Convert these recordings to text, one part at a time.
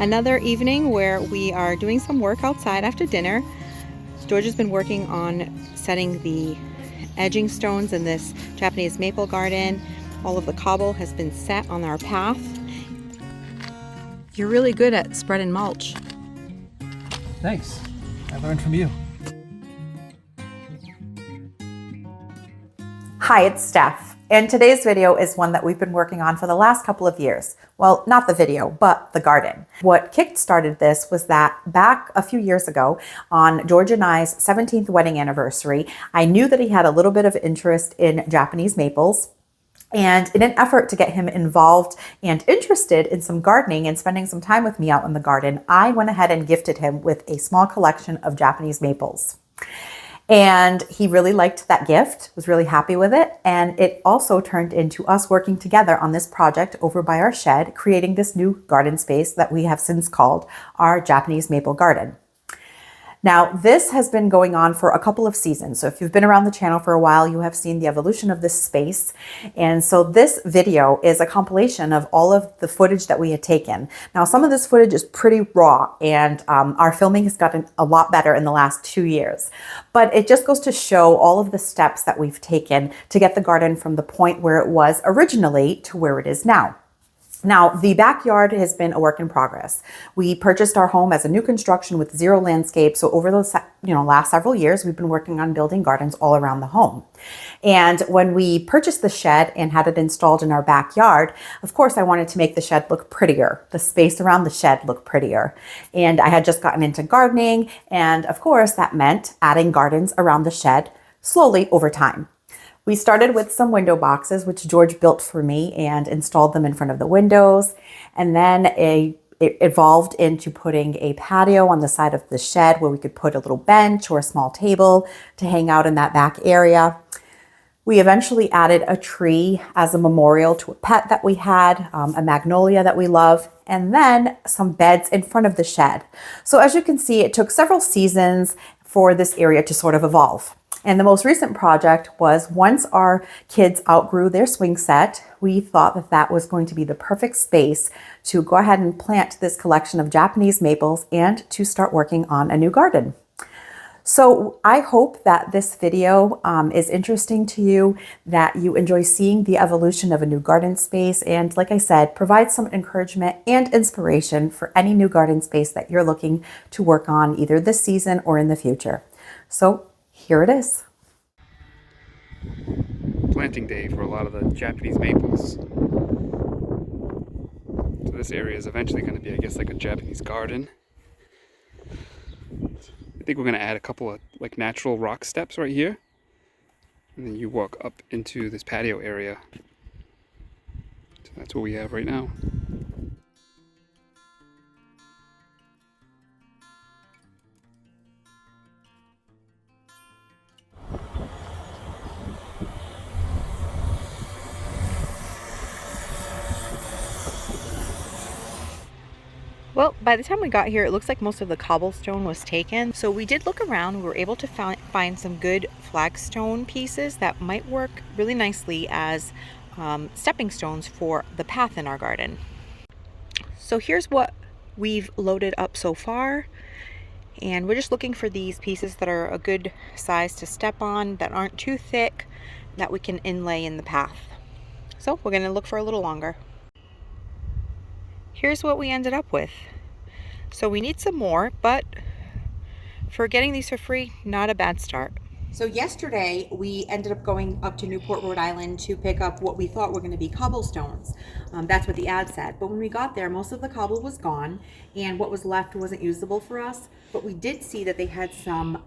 Another evening where we are doing some work outside after dinner. George has been working on setting the edging stones in this Japanese maple garden. All of the cobble has been set on our path. You're really good at spreading mulch. Thanks. I learned from you. Hi, it's Steph, and today's video is one that we've been working on for the last couple of years. Well, not the video, but the garden. What kick-started this was that back a few years ago on George and I's 17th wedding anniversary, I knew that he had a little bit of interest in Japanese maples. And in an effort to get him involved and interested in some gardening and spending some time with me out in the garden, I went ahead and gifted him with a small collection of Japanese maples. And he really liked that gift, was really happy with it. And it also turned into us working together on this project over by our shed, creating this new garden space that we have since called our Japanese maple garden. Now, this has been going on for a couple of seasons. So if you've been around the channel for a while, you have seen the evolution of this space. And so this video is a compilation of all of the footage that we had taken. Now, some of this footage is pretty raw, and our filming has gotten a lot better in the last 2 years. But it just goes to show all of the steps that we've taken to get the garden from the point where it was originally to where it is now. Now, the backyard has been a work in progress. We purchased our home as a new construction with zero landscape. So over those last several years, we've been working on building gardens all around the home. And when we purchased the shed and had it installed in our backyard, of course, I wanted to make the shed look prettier, the space around the shed look prettier. And I had just gotten into gardening. And of course, that meant adding gardens around the shed slowly over time. We started with some window boxes, which George built for me and installed them in front of the windows. And then it evolved into putting a patio on the side of the shed where we could put a little bench or a small table to hang out in that back area. We eventually added a tree as a memorial to a pet that we had, a magnolia that we love, and then some beds in front of the shed. So as you can see, it took several seasons for this area to sort of evolve. And the most recent project was once our kids outgrew their swing set, we thought that that was going to be the perfect space to go ahead and plant this collection of Japanese maples and to start working on a new garden. So I hope that this video is interesting to you, that you enjoy seeing the evolution of a new garden space, and like I said, provide some encouragement and inspiration for any new garden space that you're looking to work on either this season or in the future. So here it is. Planting day for a lot of the Japanese maples. So this area is eventually going to be, I guess, like a Japanese garden. I think we're going to add a couple of like natural rock steps right here. And then you walk up into this patio area. So that's what we have right now. Well, by the time we got here, it looks like most of the cobblestone was taken. So we did look around. We were able to find some good flagstone pieces that might work really nicely as stepping stones for the path in our garden. So here's what we've loaded up so far. And we're just looking for these pieces that are a good size to step on, that aren't too thick, that we can inlay in the path. So we're going to look for a little longer. Here's what we ended up with. So we need some more, but for getting these for free, not a bad start. So yesterday we ended up going up to Newport, Rhode Island to pick up what we thought were going to be cobblestones. That's what the ad said. But when we got there, most of the cobble was gone and what was left wasn't usable for us. But we did see that they had some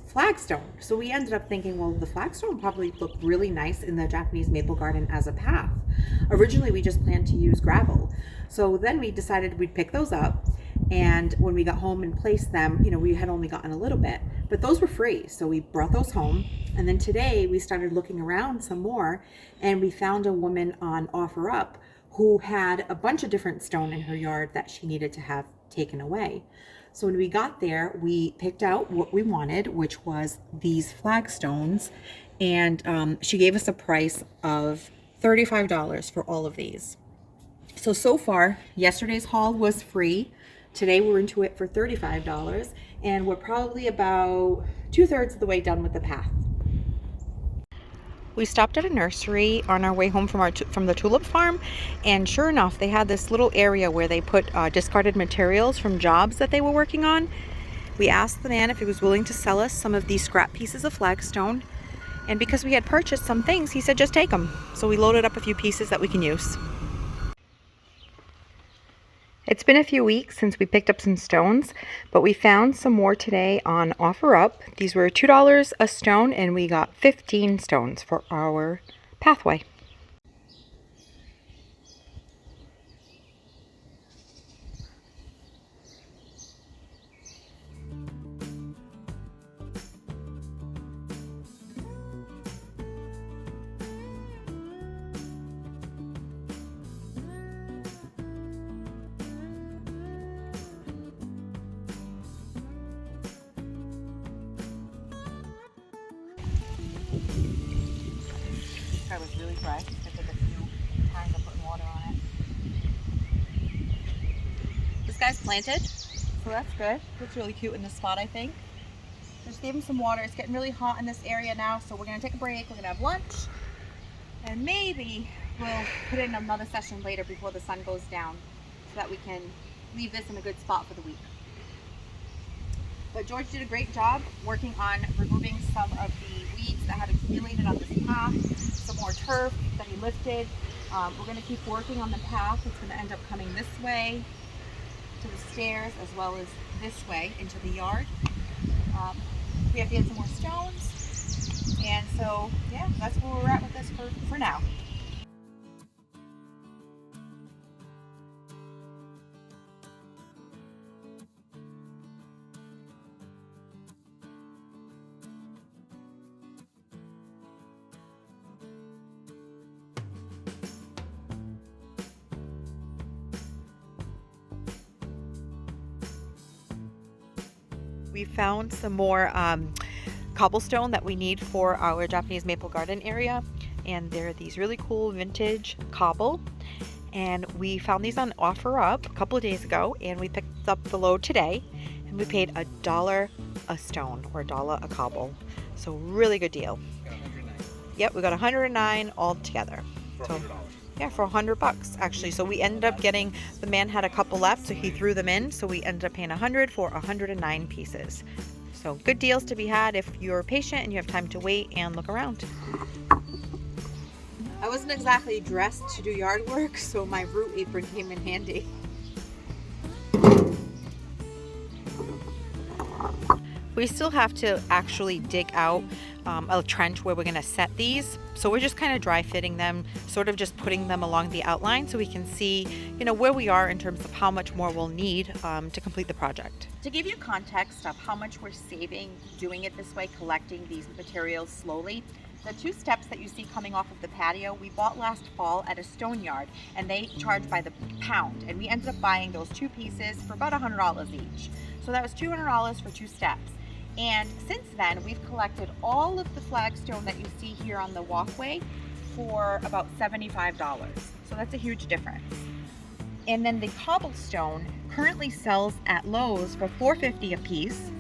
flagstone. So we ended up thinking, well, the flagstone probably looked really nice in the Japanese maple garden as a path. Originally, we just planned to use gravel. So then we decided we'd pick those up. And when we got home and placed them, we had only gotten a little bit, but those were free. So we brought those home. And then today we started looking around some more, and we found a woman on OfferUp who had a bunch of different stone in her yard that she needed to have taken away. So when we got there, we picked out what we wanted, which was these flagstones. And she gave us a price of $35 for all of these. So far, yesterday's haul was free. Today we're into it for $35, and we're probably about 2/3 of the way done with the path. We stopped at a nursery on our way home from the tulip farm, and sure enough, they had this little area where they put discarded materials from jobs that they were working on. We asked the man if he was willing to sell us some of these scrap pieces of flagstone, and because we had purchased some things, he said just take them. So we loaded up a few pieces that we can use. It's been a few weeks since we picked up some stones, but we found some more today on OfferUp. These were $2 a stone, and we got 15 stones for our pathway. It was really dry. I took a few times of putting water on it. This guy's planted, so that's good. Looks really cute in this spot, I think. Just gave him some water. It's getting really hot in this area now, so we're gonna take a break. We're gonna have lunch, and maybe we'll put in another session later before the sun goes down, so that we can leave this in a good spot for the week. But George did a great job working on removing some of the weeds that had accumulated on this path, some more turf that he lifted. We're going to keep working on the path. It's going to end up coming this way to the stairs as well as this way into the yard. We have to get some more stones. And so, yeah, that's where we're at with this for now. We found some more cobblestone that we need for our Japanese maple garden area, and they're these really cool vintage cobble, and we found these on OfferUp a couple of days ago, and we picked up the load today, and we paid $1 a stone or $1 a cobble, so really good deal. Yep, we got 109 all together. So, yeah, for $100 actually. So we ended up getting, the man had a couple left, so he threw them in. So we ended up paying 100 for 109 pieces. So good deals to be had if you're patient and you have time to wait and look around. I wasn't exactly dressed to do yard work, so my root apron came in handy. We still have to actually dig out a trench where we're going to set these. So we're just kind of dry fitting them, sort of just putting them along the outline so we can see, where we are in terms of how much more we'll need to complete the project. To give you context of how much we're saving doing it this way, collecting these materials slowly, the 2 steps that you see coming off of the patio, we bought last fall at a stone yard, and they charge by the pound. And we ended up buying those 2 pieces for about $100 each. So that was $200 for 2 steps. And since then, we've collected all of the flagstone that you see here on the walkway for about $75. So that's a huge difference. And then the cobblestone currently sells at Lowe's for $4.50 a piece.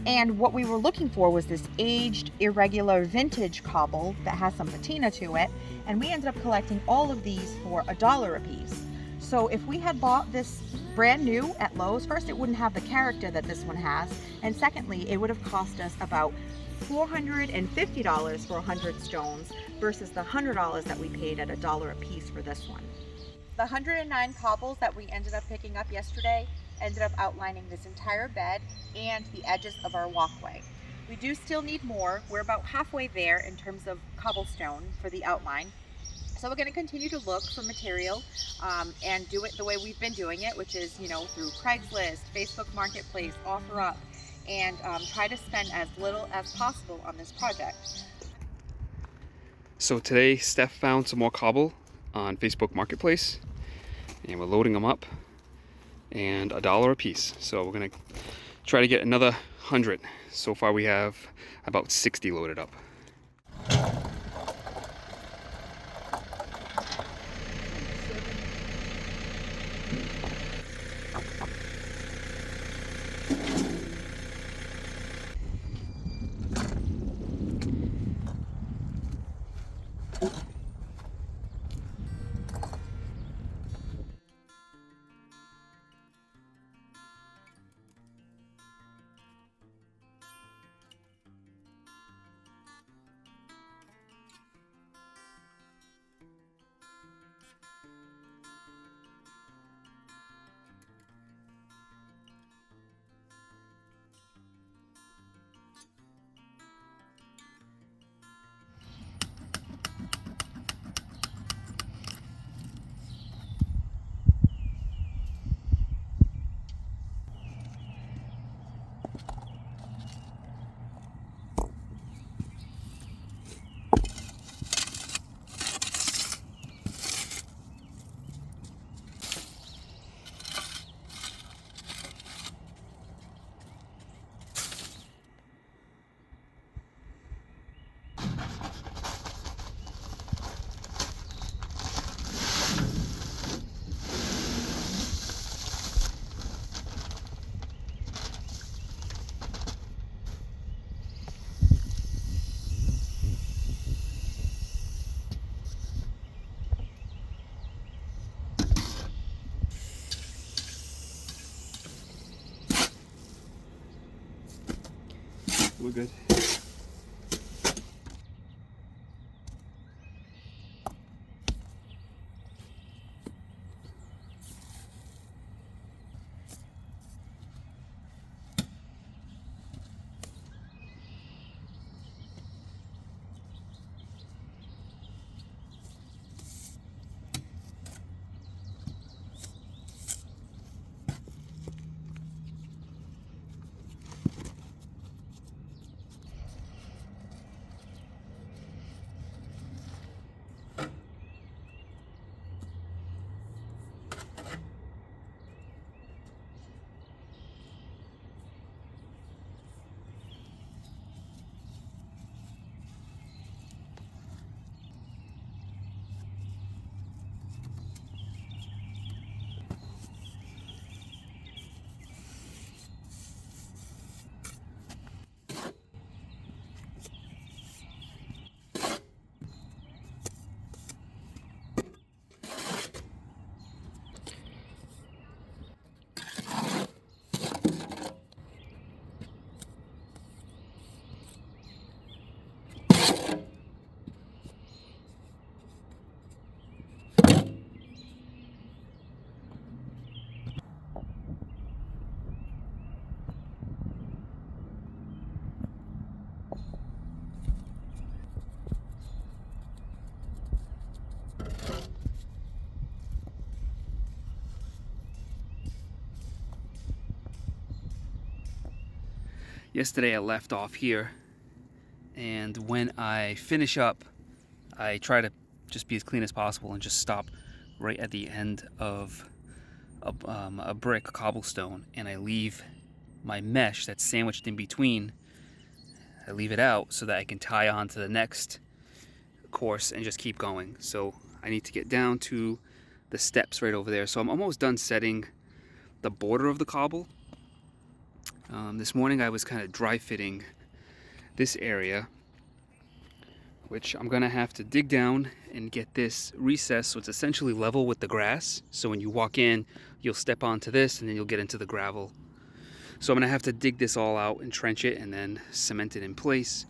And what we were looking for was this aged, irregular vintage cobble that has some patina to it. And we ended up collecting all of these for $1 a piece. So if we had bought this brand new at Lowe's, first, it wouldn't have the character that this one has. And secondly, it would have cost us about $450 for 100 stones versus the $100 that we paid at $1 a piece for this one. The 109 cobbles that we ended up picking up yesterday ended up outlining this entire bed and the edges of our walkway. We do still need more. We're about halfway there in terms of cobblestone for the outline. So we're going to continue to look for material and do it the way we've been doing it, which is, through Craigslist, Facebook Marketplace, OfferUp, and try to spend as little as possible on this project. So today Steph found some more cobble on Facebook Marketplace, and we're loading them up, and $1 a piece. So we're gonna try to get another 100. So far we have about 60 loaded up. We're good. Yesterday I left off here, and when I finish up, I try to just be as clean as possible and just stop right at the end of a brick cobblestone, and I leave my mesh that's sandwiched in between. I leave it out so that I can tie on to the next course and just keep going. So I need to get down to the steps right over there. So I'm almost done setting the border of the cobble. This morning I was kind of dry fitting this area, which I'm gonna have to dig down and get this recessed so it's essentially level with the grass. So when you walk in, you'll step onto this and then you'll get into the gravel. So I'm gonna have to dig this all out and trench it and then cement it in place.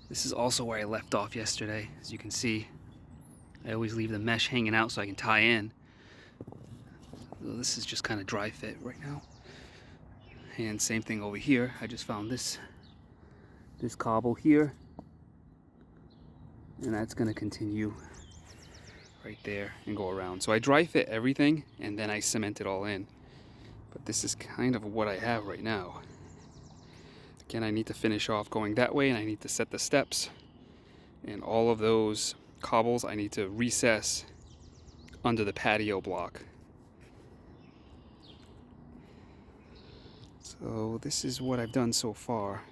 This is also where I left off yesterday. As you can see, I always leave the mesh hanging out so I can tie in. So this is just kind of dry fit right now. And same thing over here. I just found this cobble here, and that's going to continue right there and go around. So I dry fit everything and then I cement it all in. But this is kind of what I have right now. Again, I need to finish off going that way, and I need to set the steps, and all of those cobbles I need to recess under the patio block. So this is what I've done so far.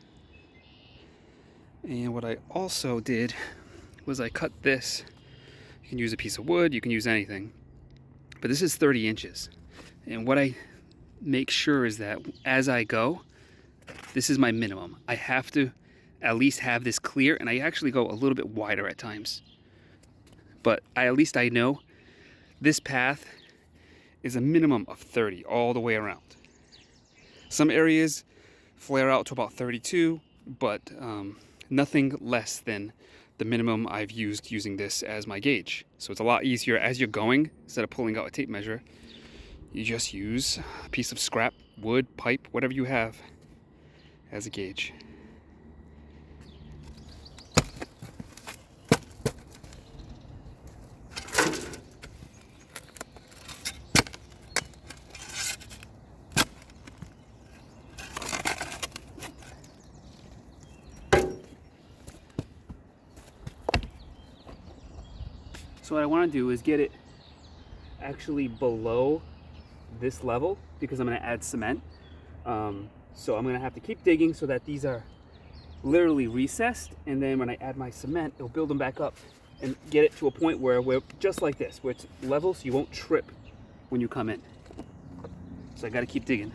And what I also did was I cut this. You can use a piece of wood, you can use anything, but this is 30 inches. And what I make sure is that as I go, this is my minimum. I have to at least have this clear, and I actually go a little bit wider at times. But at least I know this path is a minimum of 30 all the way around. Some areas flare out to about 32, but nothing less than the minimum I've used using this as my gauge. So it's a lot easier as you're going. Instead of pulling out a tape measure, you just use a piece of scrap, wood, pipe, whatever you have as a gauge. So what I want to do is get it actually below this level, because I'm going to add cement. So I'm going to have to keep digging so that these are literally recessed, and then when I add my cement, it'll build them back up and get it to a point where we're just like this, where it's level so you won't trip when you come in. So I got to keep digging.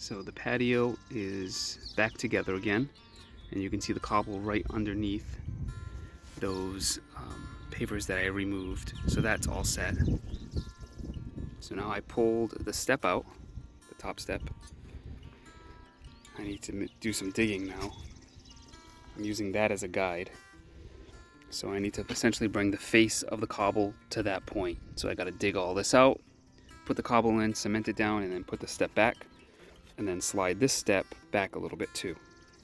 So the patio is back together again, and you can see the cobble right underneath those pavers that I removed. So that's all set. So now I pulled the step out, the top step. I need to do some digging now. I'm using that as a guide. So I need to essentially bring the face of the cobble to that point. So I got to dig all this out, put the cobble in, cement it down, and then put the step back, and then slide this step back a little bit too.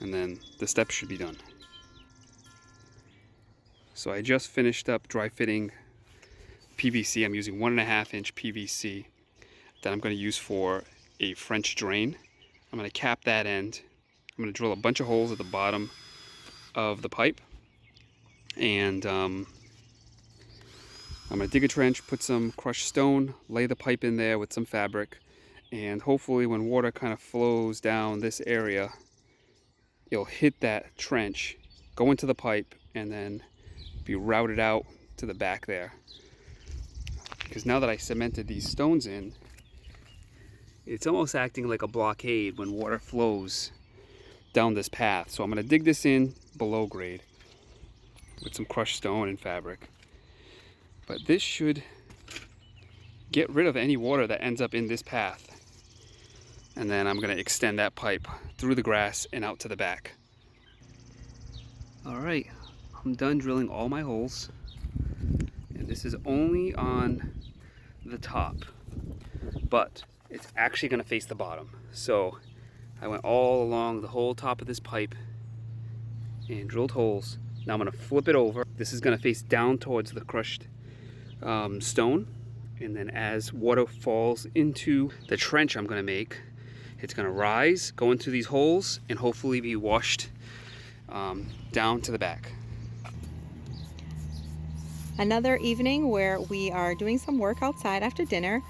And then the step should be done. So I just finished up dry fitting PVC. I'm using 1.5 inch PVC that I'm going to use for a French drain. I'm going to cap that end. I'm going to drill a bunch of holes at the bottom of the pipe. And I'm going to dig a trench, put some crushed stone, lay the pipe in there with some fabric, and hopefully when water kind of flows down this area, it'll hit that trench, go into the pipe, and then be routed out to the back there. Because now that I cemented these stones in, it's almost acting like a blockade when water flows down this path. So I'm going to dig this in below grade with some crushed stone and fabric. But this should get rid of any water that ends up in this path. And then I'm going to extend that pipe through the grass and out to the back. All right, I'm done drilling all my holes. And this is only on the top, but it's actually going to face the bottom. So I went all along the whole top of this pipe and drilled holes. Now I'm going to flip it over. This is going to face down towards the crushed stone. And then as water falls into the trench I'm going to make, it's going to rise, go into these holes, and hopefully be washed down to the back. Another evening where we are doing some work outside after dinner.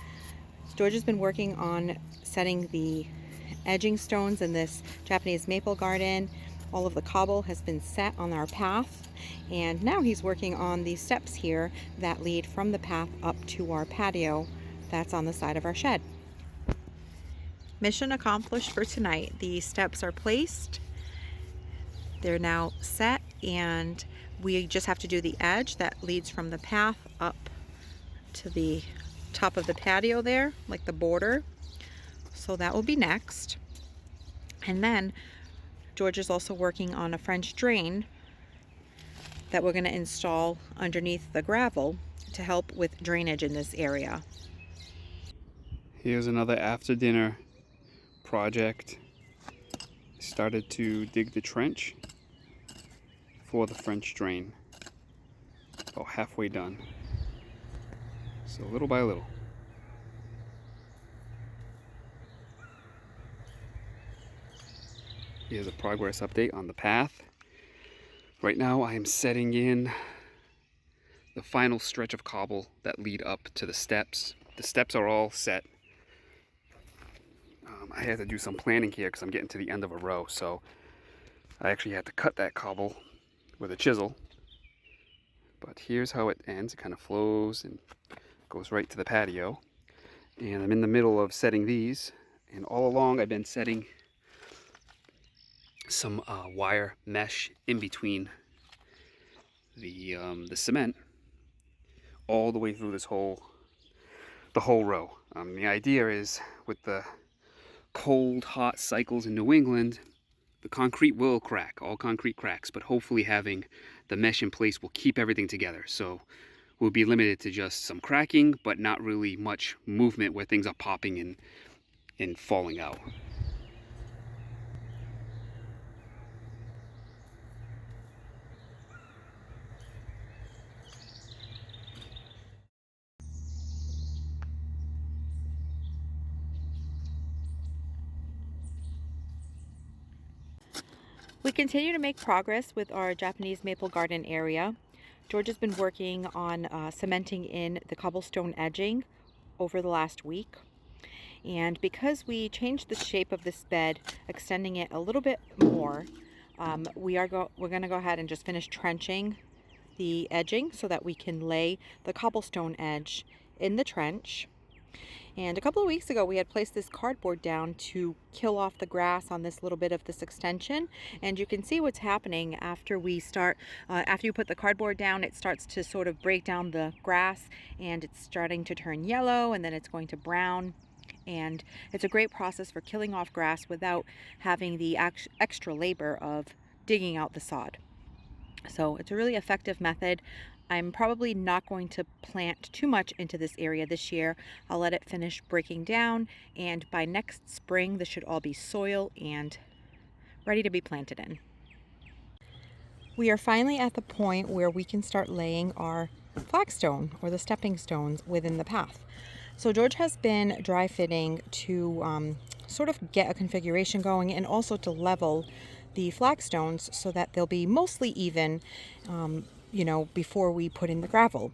George has been working on setting the edging stones in this Japanese maple garden. All of the cobble has been set on our path, and now he's working on these steps here that lead from the path up to our patio that's on the side of our shed. Mission accomplished for tonight. The steps are placed. They're now set, and we just have to do the edge that leads from the path up to the top of the patio there, like the border. So that will be next. And then George is also working on a French drain that we're going to install underneath the gravel to help with drainage in this area. Here's another after dinner project. Started to dig the trench for the French drain. About halfway done. So little by little. Here's a progress update on the path. Right now I am setting in the final stretch of cobble that lead up to the steps. The steps are all set. I had to do some planning here because I'm getting to the end of a row, so I actually had to cut that cobble with a chisel. But here's how it ends. It kind of flows and goes right to the patio. And I'm in the middle of setting these, and all along I've been setting some wire mesh in between the cement all the way through this the whole row. The idea is with the cold, hot cycles in New England, the concrete will crack. All concrete cracks, but hopefully having the mesh in place will keep everything together. So we'll be limited to just some cracking, but not really much movement where things are popping and falling out. We continue to make progress with our Japanese maple garden area. George has been working on cementing in the cobblestone edging over the last week. And because we changed the shape of this bed, extending it a little bit more, we're going to go ahead and just finish trenching the edging so that we can lay the cobblestone edge in the trench. And a couple of weeks ago, we had placed this cardboard down to kill off the grass on this little bit of this extension. And you can see what's happening after we start, after you put the cardboard down, it starts to sort of break down the grass and it's starting to turn yellow and then it's going to brown. And it's a great process for killing off grass without having the extra labor of digging out the sod. So it's a really effective method. I'm probably not going to plant too much into this area this year. I'll let it finish breaking down, and by next spring this should all be soil and ready to be planted in. We are finally at the point where we can start laying our flagstone or the stepping stones within the path. So George has been dry fitting to sort of get a configuration going and also to level the flagstones so that they'll be mostly even before we put in the gravel.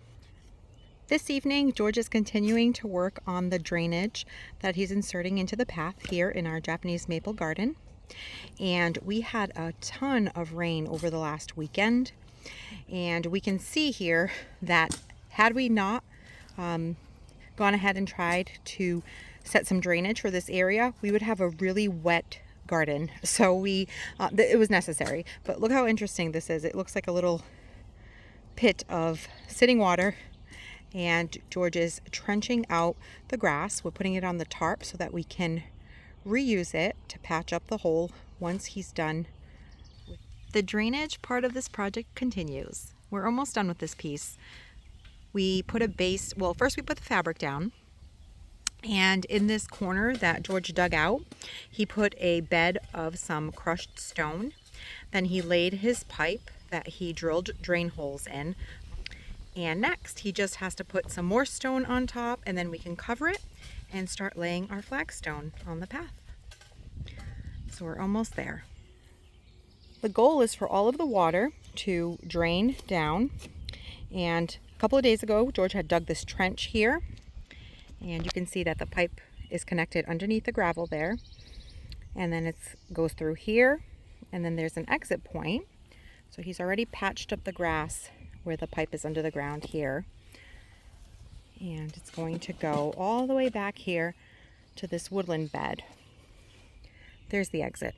This evening, George is continuing to work on the drainage that he's inserting into the path here in our Japanese maple garden. And we had a ton of rain over the last weekend. And we can see here that had we not gone ahead and tried to set some drainage for this area, we would have a really wet garden. So it was necessary. But look how interesting this is. It looks like a little pit of sitting water, and George is trenching out the grass. We're putting it on the tarp so that we can reuse it to patch up the hole once he's done. The drainage part of this project continues. We're almost done with this piece. We put a base, well, first we put the fabric down, and in this corner that George dug out, he put a bed of some crushed stone. Then he laid his pipe that he drilled drain holes in. And next, he just has to put some more stone on top, and then we can cover it and start laying our flagstone on the path. So we're almost there. The goal is for all of the water to drain down. And a couple of days ago, George had dug this trench here. And you can see that the pipe is connected underneath the gravel there. And then it goes through here. And then there's an exit point. So he's already patched up the grass where the pipe is under the ground here. And it's going to go all the way back here to this woodland bed. There's the exit.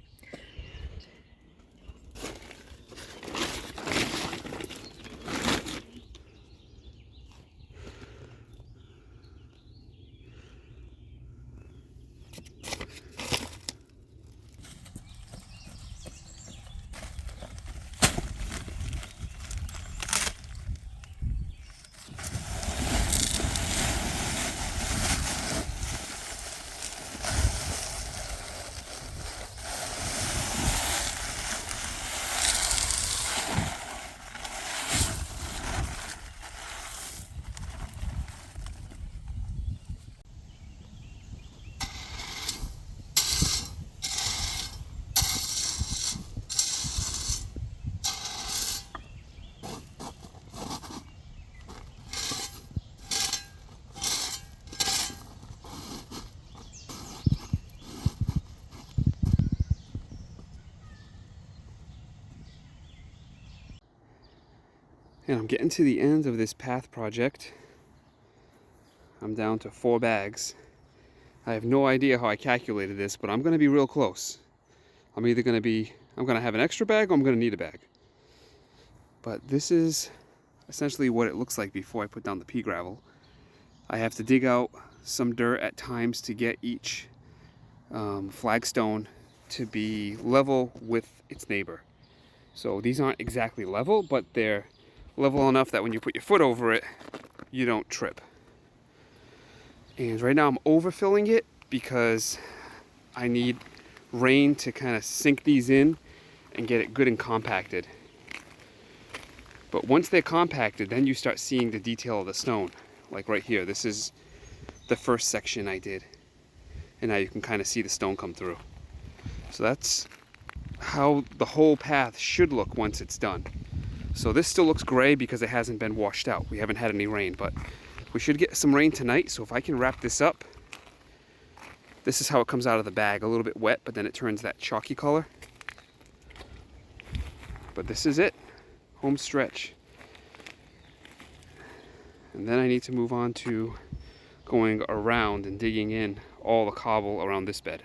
And I'm getting to the end of this path project. I'm down to 4 bags. I have no idea how I calculated this, but I'm going to be real close. I'm going to have an extra bag or I'm going to need a bag. But this is essentially what it looks like before I put down the pea gravel. I have to dig out some dirt at times to get each flagstone to be level with its neighbor. So these aren't exactly level, but they're level enough that when you put your foot over it, you don't trip. And right now I'm overfilling it because I need rain to kind of sink these in and get it good and compacted. But once they're compacted, then you start seeing the detail of the stone. Like right here, this is the first section I did. And now you can kind of see the stone come through. So that's how the whole path should look once it's done. So this still looks gray because it hasn't been washed out. We haven't had any rain, but we should get some rain tonight. So if I can wrap this up, this is how it comes out of the bag. A little bit wet, but then it turns that chalky color. But this is it, home stretch. And then I need to move on to going around and digging in all the cobble around this bed.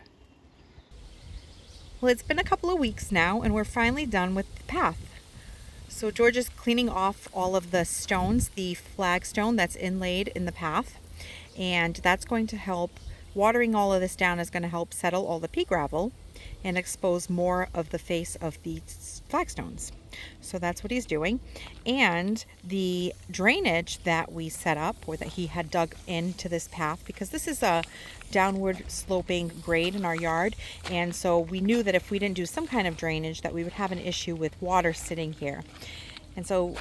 Well, it's been a couple of weeks now, and we're finally done with the path. So George is cleaning off all of the stones, the flagstone that's inlaid in the path, and that's going to help. Watering all of this down is going to help settle all the pea gravel and expose more of the face of the flagstones. So that's what he's doing. And the drainage that we set up, or that he had dug into this path, because this is a downward sloping grade in our yard, and so we knew that if we didn't do some kind of drainage that we would have an issue with water sitting here. And so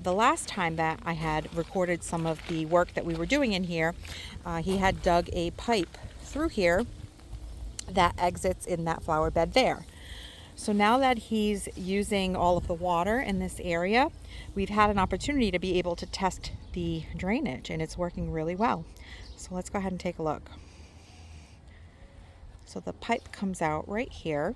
the last time that I had recorded some of the work that we were doing in here, he had dug a pipe through here that exits in that flower bed there. So now that he's using all of the water in this area, we've had an opportunity to be able to test the drainage, and it's working really well. So let's go ahead and take a look. So the pipe comes out right here.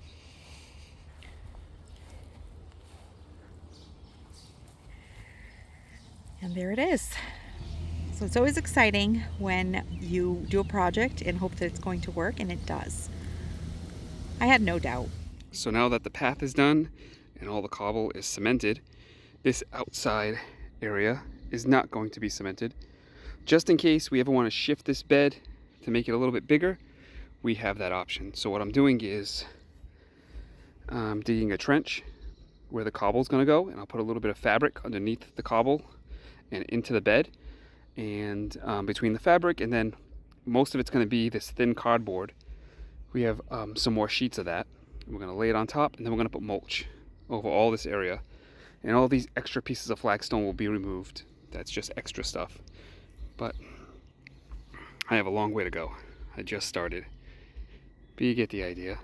And there it is. So it's always exciting when you do a project and hope that it's going to work, and it does. I had no doubt. So now that the path is done and all the cobble is cemented, this outside area is not going to be cemented. Just in case we ever want to shift this bed to make it a little bit bigger, we have that option. So what I'm doing is I'm digging a trench where the cobble is going to go, and I'll put a little bit of fabric underneath the cobble and into the bed, and between the fabric, and then most of it's going to be this thin cardboard. We have some more sheets of that. We're going to lay it on top, and then we're going to put mulch over all this area, and all these extra pieces of flagstone will be removed. That's just extra stuff, but I have a long way to go. I just started, but you get the idea.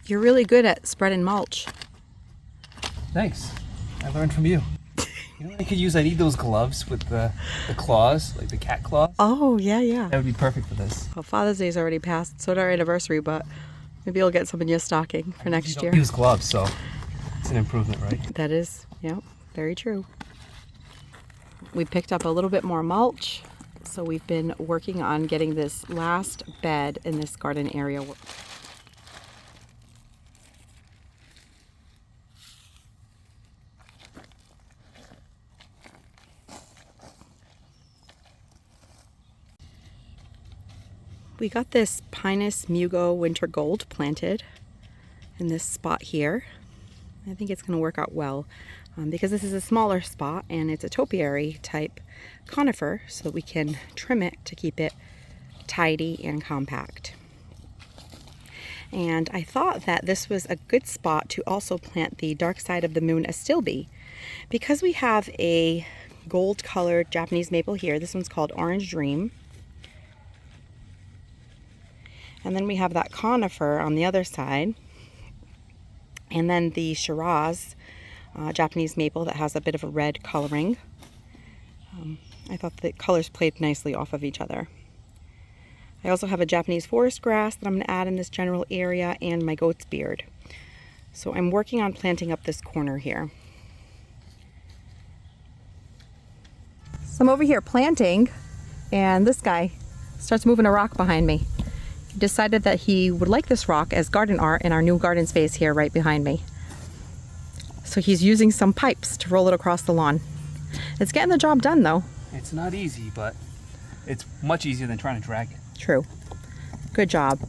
You're really good at spreading mulch. Thanks. I learned from you. You know what I need those gloves with the claws, like the cat claws. Oh, yeah, yeah. That would be perfect for this. Well, Father's Day's already passed, so did our anniversary, but maybe you'll get some in your stocking for next year. Use gloves, so it's an improvement, right? That is, yeah, very true. We picked up a little bit more mulch, so we've been working on getting this last bed in this garden area. We got this Pinus Mugo Winter Gold planted in this spot here. I think it's going to work out well because this is a smaller spot and it's a topiary type conifer, so that we can trim it to keep it tidy and compact. And I thought that this was a good spot to also plant the Dark Side of the Moon Astilbe, because we have a gold colored Japanese maple here. This one's called Orange Dream. And then we have that conifer on the other side. And then the Shiraz Japanese maple that has a bit of a red coloring. I thought the colors played nicely off of each other. I also have a Japanese forest grass that I'm going to add in this general area, and my goat's beard. So I'm working on planting up this corner here. So I'm over here planting, and this guy starts moving a rock behind me. He decided that he would like this rock as garden art in our new garden space here right behind me. So he's using some pipes to roll it across the lawn. It's getting the job done though. It's not easy, but it's much easier than trying to drag it. True. Good job.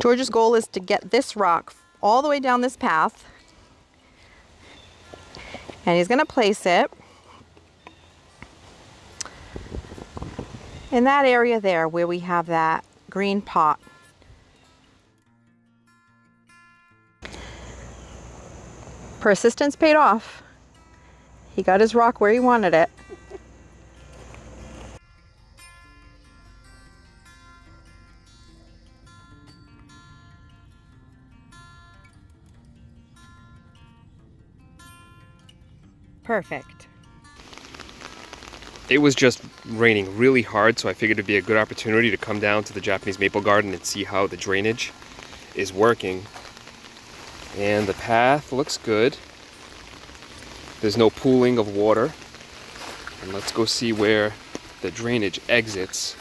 George's goal is to get this rock all the way down this path. And he's going to place it in that area there where we have that green pot. Persistence paid off. He got his rock where he wanted it. Perfect. It was just raining really hard, so I figured it'd be a good opportunity to come down to the Japanese maple garden and see how the drainage is working. And the path looks good. There's no pooling of water. And let's go see where the drainage exits.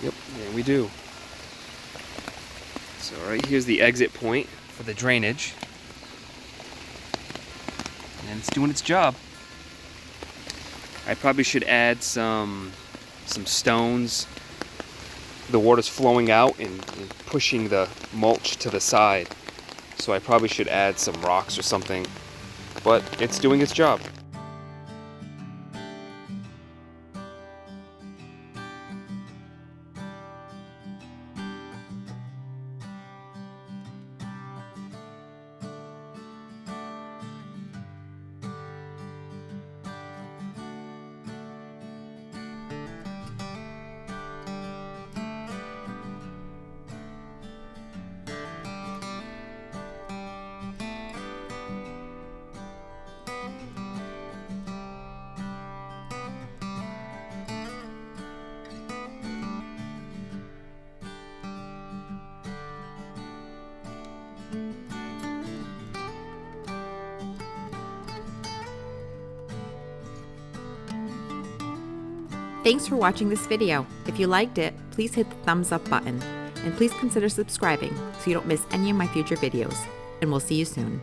Yep, there we do. So right here's the exit point for the drainage. And it's doing its job. I probably should add some stones. The water's flowing out and pushing the mulch to the side. So I probably should add some rocks or something. But it's doing its job. Thanks for watching this video. If you liked it, please hit the thumbs up button, and please consider subscribing so you don't miss any of my future videos. And we'll see you soon.